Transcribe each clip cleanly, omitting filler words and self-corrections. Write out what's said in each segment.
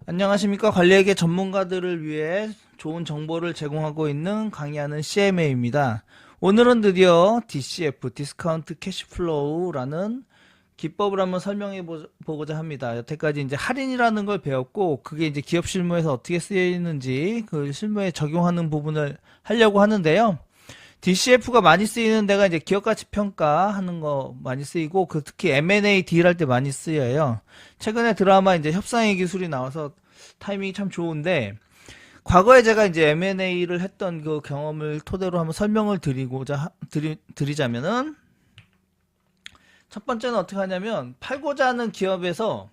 안녕하십니까. 관리회계 전문가들을 위해 좋은 정보를 제공하고 있는 강의하는 CMA입니다. 오늘은 드디어 DCF, 디스카운트 캐시플로우라는 기법을 한번 설명해 보고자 합니다. 여태까지 이제 할인이라는 걸 배웠고, 그게 이제 기업 실무에서 어떻게 쓰이는지 그 실무에 적용하는 부분을 하려고 하는데요. DCF가 많이 쓰이는 데가 이제 기업가치평가 하는 거 많이 쓰이고, 특히 M&A 딜 할 때 많이 쓰여요. 최근에 드라마 이제 협상의 기술이 나와서 타이밍이 참 좋은데, 과거에 제가 이제 M&A를 했던 그 경험을 토대로 한번 설명을 드리자면은, 첫 번째는 어떻게 하냐면, 팔고자 하는 기업에서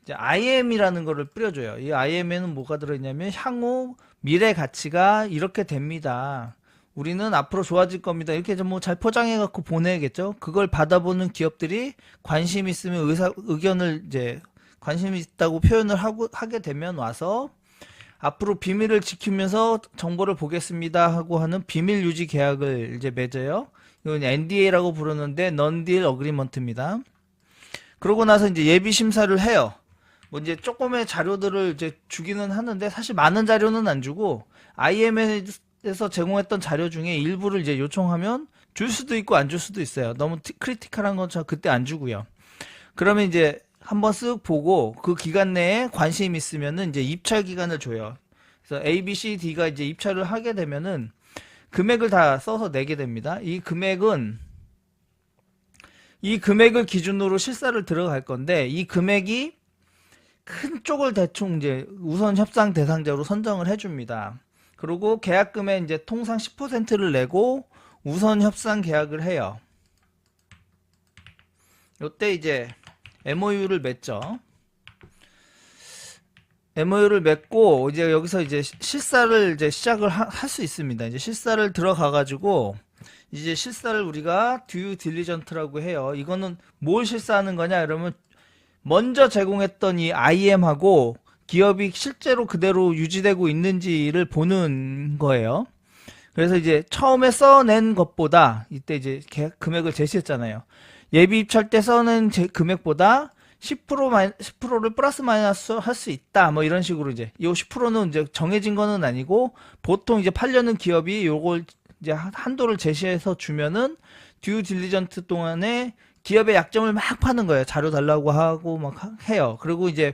이제 IM이라는 거를 뿌려줘요. 이 IM에는 뭐가 들어있냐면, 향후 미래 가치가 이렇게 됩니다. 우리는 앞으로 좋아질 겁니다. 이렇게 좀 뭐 잘 포장해 갖고 보내야겠죠. 그걸 받아보는 기업들이 관심 있으면 의견을 이제 관심 있다고 표현을 하게 되면 와서 앞으로 비밀을 지키면서 정보를 보겠습니다 하고 하는 비밀 유지 계약을 이제 맺어요. 이건 NDA라고 부르는데 Non-Deal Agreement입니다. 그러고 나서 이제 예비 심사를 해요. 뭐 이제 조금의 자료들을 이제 주기는 하는데 사실 많은 자료는 안 주고 IM에서 제공했던 자료 중에 일부를 이제 요청하면 줄 수도 있고 안 줄 수도 있어요. 너무 크리티컬한 건 저 그때 안 주고요. 그러면 이제 한번 쓱 보고 그 기간 내에 관심 있으면은 이제 입찰 기간을 줘요. 그래서 A, B, C, D가 이제 입찰을 하게 되면은 금액을 다 써서 내게 됩니다. 이 금액을 기준으로 실사를 들어갈 건데 이 금액이 큰 쪽을 대충 이제 우선 협상 대상자로 선정을 해줍니다. 그리고 계약금의 이제 통상 10%를 내고 우선 협상 계약을 해요. 요때 이제 MOU를 맺죠. MOU를 맺고 이제 여기서 이제 실사를 이제 시작을 할 수 있습니다. 이제 실사를 들어가 가지고 이제 실사를 우리가 듀 딜리전트라고 해요. 이거는 뭘 실사하는 거냐? 그러면 먼저 제공했던 이 IM하고 기업이 실제로 그대로 유지되고 있는지를 보는 거예요. 그래서 이제 처음에 써낸 것보다 이때 이제 금액을 제시했잖아요. 예비 입찰 때 써낸 금액보다 10%를 플러스 마이너스 할 수 있다. 뭐 이런 식으로 이제 이 10%는 이제 정해진 거는 아니고 보통 이제 팔려는 기업이 요걸 이제 한도를 제시해서 주면은 듀 딜리전트 동안에 기업의 약점을 막 파는 거예요. 자료 달라고 하고 막 해요. 그리고 이제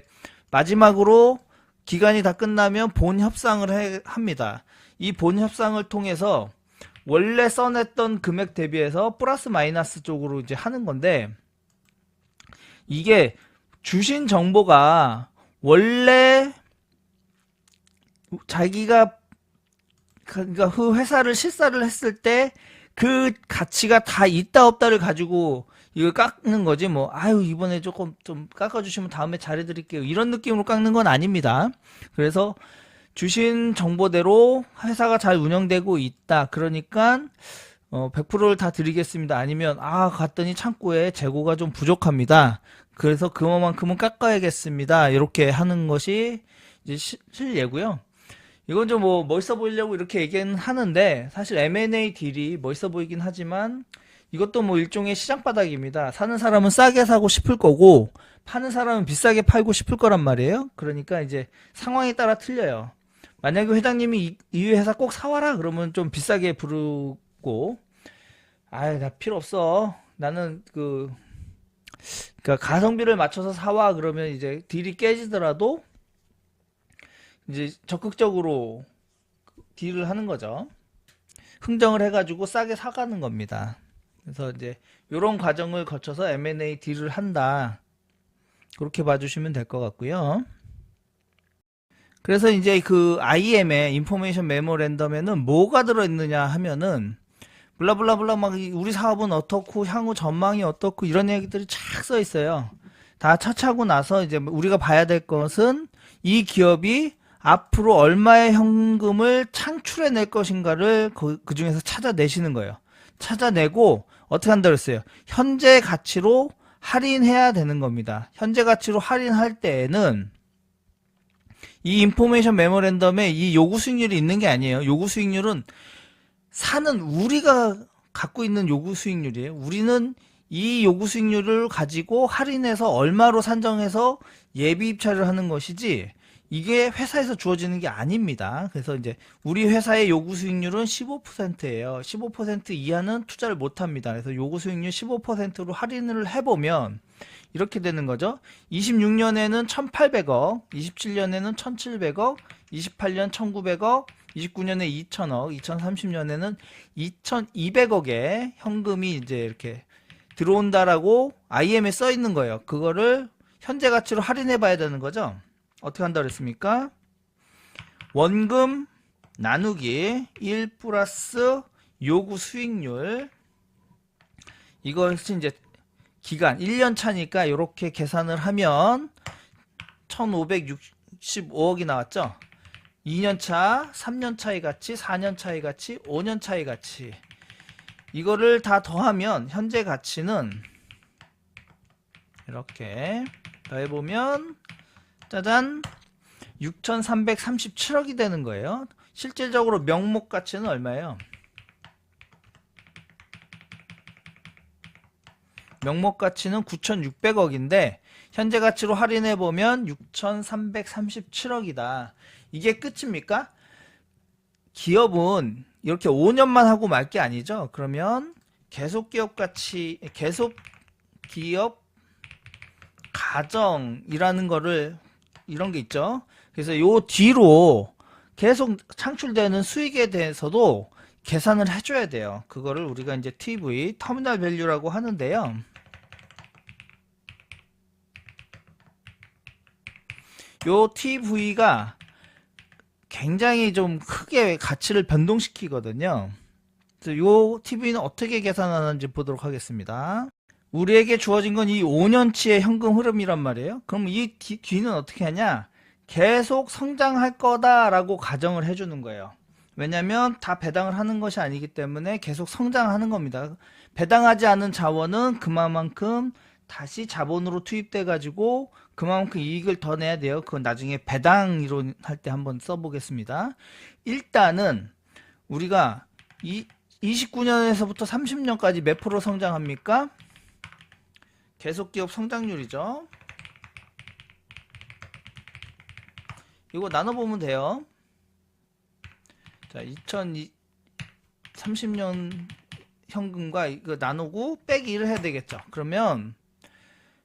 마지막으로 기간이 다 끝나면 본 협상을 합니다. 이 본 협상을 통해서 원래 써냈던 금액 대비해서 플러스 마이너스 쪽으로 이제 하는 건데 이게 주신 정보가 원래 자기가 그러니까 그 회사를 실사를 했을 때 그 가치가 다 있다 없다를 가지고 이걸 깎는 거지 뭐 아유 이번에 조금 좀 깎아주시면 다음에 잘해드릴게요 이런 느낌으로 깎는 건 아닙니다. 그래서 주신 정보대로 회사가 잘 운영되고 있다 그러니까 100%를 다 드리겠습니다. 아니면 갔더니 창고에 재고가 좀 부족합니다. 그래서 그만큼은 깎아야겠습니다. 이렇게 하는 것이 이제 실예고요. 이건 좀 뭐 멋있어 보이려고 이렇게 얘기는 하는데 사실 M&A 딜이 멋있어 보이긴 하지만 이것도 뭐 일종의 시장 바닥입니다. 사는 사람은 싸게 사고 싶을 거고 파는 사람은 비싸게 팔고 싶을 거란 말이에요. 그러니까 이제 상황에 따라 틀려요. 만약에 회장님이 이 회사 꼭 사와라 그러면 좀 비싸게 부르고 나 필요 없어. 나는 그러니까 가성비를 맞춰서 사와 그러면 이제 딜이 깨지더라도 이제 적극적으로 딜을 하는 거죠. 흥정을 해가지고 싸게 사가는 겁니다. 그래서 이제 이런 과정을 거쳐서 M&A 딜을 한다. 그렇게 봐주시면 될 것 같고요. 그래서 이제 그 IM의 인포메이션 메모랜덤에는 뭐가 들어있느냐 하면은 블라블라블라 막 우리 사업은 어떻고 향후 전망이 어떻고 이런 얘기들이 쫙 써 있어요. 다 차치하고 나서 이제 우리가 봐야 될 것은 이 기업이 앞으로 얼마의 현금을 창출해낼 것인가를 그 중에서 찾아내시는 거예요. 찾아내고 어떻게 한다 그랬어요? 현재 가치로 할인해야 되는 겁니다. 현재 가치로 할인할 때에는 이 인포메이션 메모랜덤에 이 요구 수익률이 있는 게 아니에요. 요구 수익률은 사는 우리가 갖고 있는 요구 수익률이에요. 우리는 이 요구 수익률을 가지고 할인해서 얼마로 산정해서 예비 입찰을 하는 것이지 이게 회사에서 주어지는 게 아닙니다. 그래서 이제 우리 회사의 요구 수익률은 15%예요. 15% 이하는 투자를 못 합니다. 그래서 요구 수익률 15%로 할인을 해보면 이렇게 되는 거죠. 26년에는 1800억, 27년에는 1700억, 28년 1900억, 29년에 2000억, 2030년에는 2200억의 현금이 이제 이렇게 들어온다라고 IM에 써 있는 거예요. 그거를 현재 가치로 할인해 봐야 되는 거죠. 어떻게 한다 그랬습니까? 원금 나누기 1 플러스 요구 수익률, 이것이 이제 기간 1년 차니까 이렇게 계산을 하면 1565억이 나왔죠. 2년 차, 3년 차의 가치, 4년 차의 가치, 5년 차의 가치, 이거를 다 더하면 현재 가치는 이렇게 더해보면 짜잔 6337억이 되는 거예요. 실질적으로 명목 가치는 얼마예요? 명목 가치는 9600억인데 현재 가치로 할인해 보면 6337억이다. 이게 끝입니까? 기업은 이렇게 5년만 하고 말 게 아니죠. 그러면 계속 기업 가치, 계속 기업 가정이라는 거를, 이런 게 있죠. 그래서 요 뒤로 계속 창출되는 수익에 대해서도 계산을 해줘야 돼요. 그거를 우리가 이제 TV, 터미널 밸류라고 하는데요. 요 TV가 굉장히 좀 크게 가치를 변동시키거든요. 그래서 요 TV는 어떻게 계산하는지 보도록 하겠습니다. 우리에게 주어진 건 이 5년치의 현금 흐름이란 말이에요. 그럼 이 뒤는 어떻게 하냐? 계속 성장할 거다라고 가정을 해주는 거예요. 왜냐면 다 배당을 하는 것이 아니기 때문에 계속 성장하는 겁니다. 배당하지 않은 자원은 그만큼 다시 자본으로 투입돼 가지고 그만큼 이익을 더 내야 돼요. 그건 나중에 배당 이론 할 때 한번 써보겠습니다. 일단은 우리가 29년에서부터 30년까지 몇 프로 성장합니까? 계속 기업 성장률이죠. 이거 나눠보면 돼요. 자, 2030년 현금과 이거 나누고 빼기 1을 해야 되겠죠. 그러면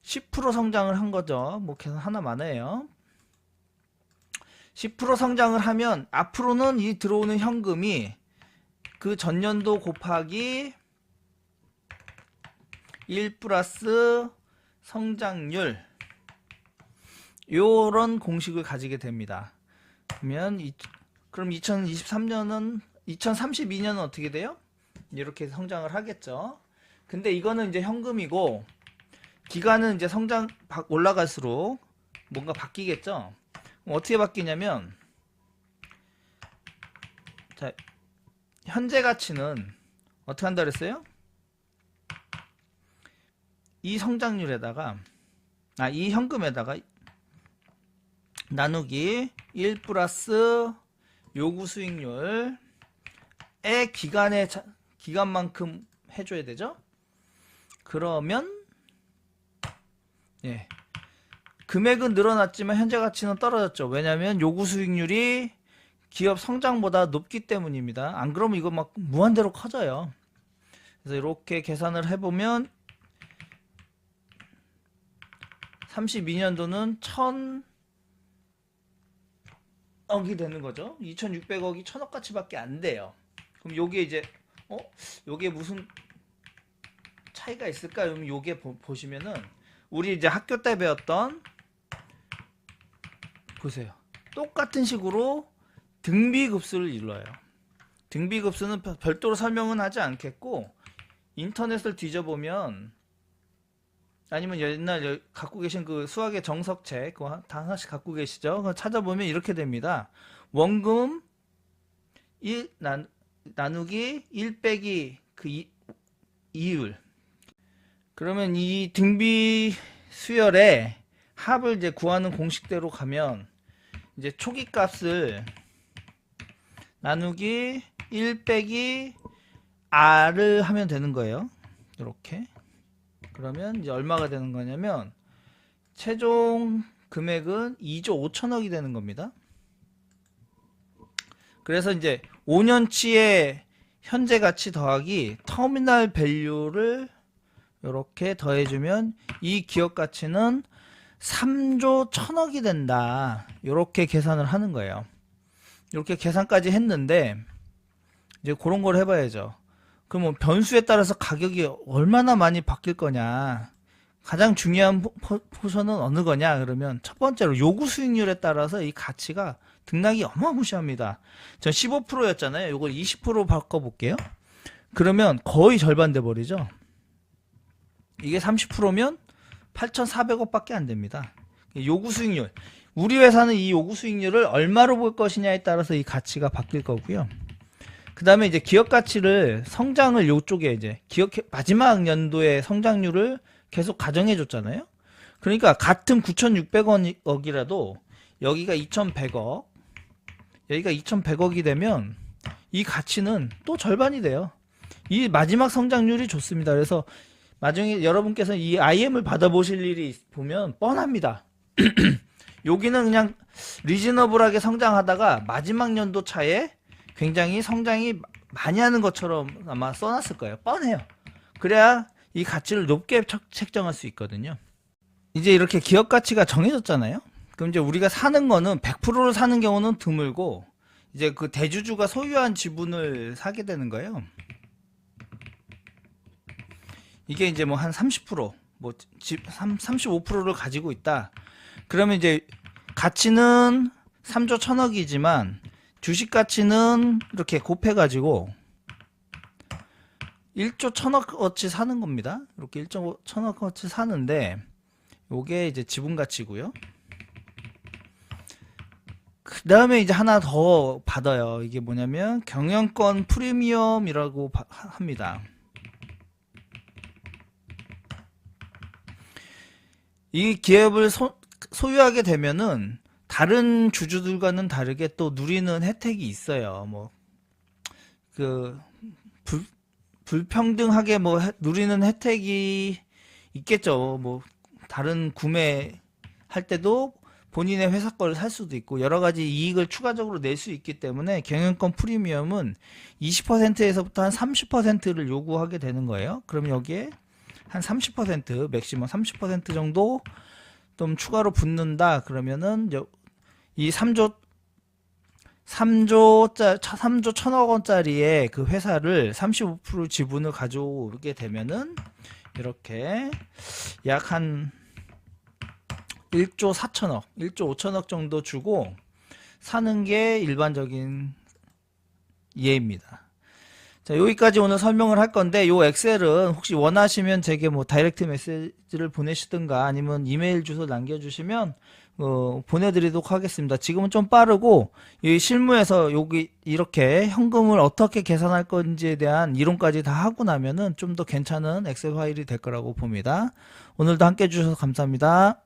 10% 성장을 한 거죠. 뭐 계산 하나만 해요. 10% 성장을 하면 앞으로는 이 들어오는 현금이 그 전년도 곱하기 1 플러스 성장률, 요런 공식을 가지게 됩니다. 그럼 2023년은 2032년은 어떻게 돼요? 이렇게 성장을 하겠죠. 근데 이거는 이제 현금이고 기간은 이제 성장 올라갈수록 뭔가 바뀌겠죠. 어떻게 바뀌냐면, 자, 현재 가치는 어떻게 한다 그랬어요? 이 성장률에다가, 이 현금에다가 나누기 1 플러스 요구 수익률의 기간만큼 해줘야 되죠. 그러면 예, 금액은 늘어났지만 현재 가치는 떨어졌죠. 왜냐하면 요구 수익률이 기업 성장보다 높기 때문입니다. 안 그러면 이거 막 무한대로 커져요. 그래서 이렇게 계산을 해보면 32년도는 1000억이 되는 거죠. 2600억이 1000억 가치밖에 안 돼요. 그럼 요게 이제 요게 무슨 차이가 있을까? 그럼 요게 보시면은 우리 이제 학교 때 배웠던, 보세요. 똑같은 식으로 등비급수를 일러요. 등비급수는 별도로 설명은 하지 않겠고 인터넷을 뒤져보면, 아니면 옛날 갖고 계신 그 수학의 정석책 그거 다 하나씩 갖고 계시죠? 그거 찾아보면 이렇게 됩니다. 원금 1 나누기 1 빼기 그 이율. 그러면 이 등비 수열의 합을 이제 구하는 공식대로 가면 이제 초기 값을 나누기 1 빼기 r을 하면 되는 거예요. 이렇게. 그러면 이제 얼마가 되는 거냐면 최종 금액은 2조 5천억이 되는 겁니다. 그래서 이제 5년치의 현재 가치 더하기 터미널 밸류를 이렇게 더해주면 이 기업 가치는 3조 1천억이 된다. 이렇게 계산을 하는 거예요. 이렇게 계산까지 했는데 이제 그런 걸 해봐야죠. 그러면 변수에 따라서 가격이 얼마나 많이 바뀔 거냐. 가장 중요한 포션은 어느 거냐. 그러면 첫 번째로 요구 수익률에 따라서 이 가치가 등락이 어마무시합니다. 전 15%였잖아요. 이걸 20% 바꿔볼게요. 그러면 거의 절반 돼버리죠. 이게 30%면 8,400억 밖에 안 됩니다. 요구 수익률. 우리 회사는 이 요구 수익률을 얼마로 볼 것이냐에 따라서 이 가치가 바뀔 거고요. 그 다음에 이제 기업 가치를 성장을 요쪽에 이제 마지막 연도의 성장률을 계속 가정해 줬잖아요. 그러니까 같은 9,600억이라도 여기가 2,100억, 여기가 2,100억이 되면 이 가치는 또 절반이 돼요. 이 마지막 성장률이 좋습니다. 그래서 나중에 여러분께서 이 IM을 받아보실 일이 보면 뻔합니다. 여기는 그냥 리즈너블하게 성장하다가 마지막 연도 차에 굉장히 성장이 많이 하는 것처럼 아마 써놨을 거예요. 뻔해요. 그래야 이 가치를 높게 책정할 수 있거든요. 이제 이렇게 기업 가치가 정해졌잖아요. 그럼 이제 우리가 사는 거는 100%를 사는 경우는 드물고 이제 그 대주주가 소유한 지분을 사게 되는 거예요. 이게 이제 뭐 한 30%, 뭐 35%를 가지고 있다. 그러면 이제 가치는 3조 1천억이지만 주식 가치는 이렇게 곱해가지고 1조 1천억어치 사는 겁니다. 이렇게 1조 1천억어치 사는데 요게 이제 지분 가치고요. 그 다음에 이제 하나 더 받아요. 이게 뭐냐면 경영권 프리미엄이라고 합니다. 이 기업을 소유하게 되면은 다른 주주들과는 다르게 또 누리는 혜택이 있어요. 뭐 그 불평등하게 뭐 누리는 혜택이 있겠죠. 뭐 다른 구매할 때도 본인의 회사 거를 살 수도 있고 여러 가지 이익을 추가적으로 낼 수 있기 때문에 경영권 프리미엄은 20%에서부터 한 30%를 요구하게 되는 거예요. 그럼 여기에 한 30%, 맥시멈 30% 정도 좀 추가로 붙는다. 그러면은 이 3조 1천억 원짜리의 그 회사를 35% 지분을 가져오게 되면은 이렇게 약 한 1조 4천억, 1조 5천억 정도 주고 사는 게 일반적인 예입니다. 자, 여기까지 오늘 설명을 할 건데, 요 엑셀은 혹시 원하시면 제게 뭐 다이렉트 메시지를 보내시든가 아니면 이메일 주소 남겨주시면 보내드리도록 하겠습니다. 지금은 좀 빠르고 이 실무에서 여기 이렇게 현금을 어떻게 계산할 건지에 대한 이론까지 다 하고 나면은 좀 더 괜찮은 엑셀 파일이 될 거라고 봅니다. 오늘도 함께 해주셔서 감사합니다.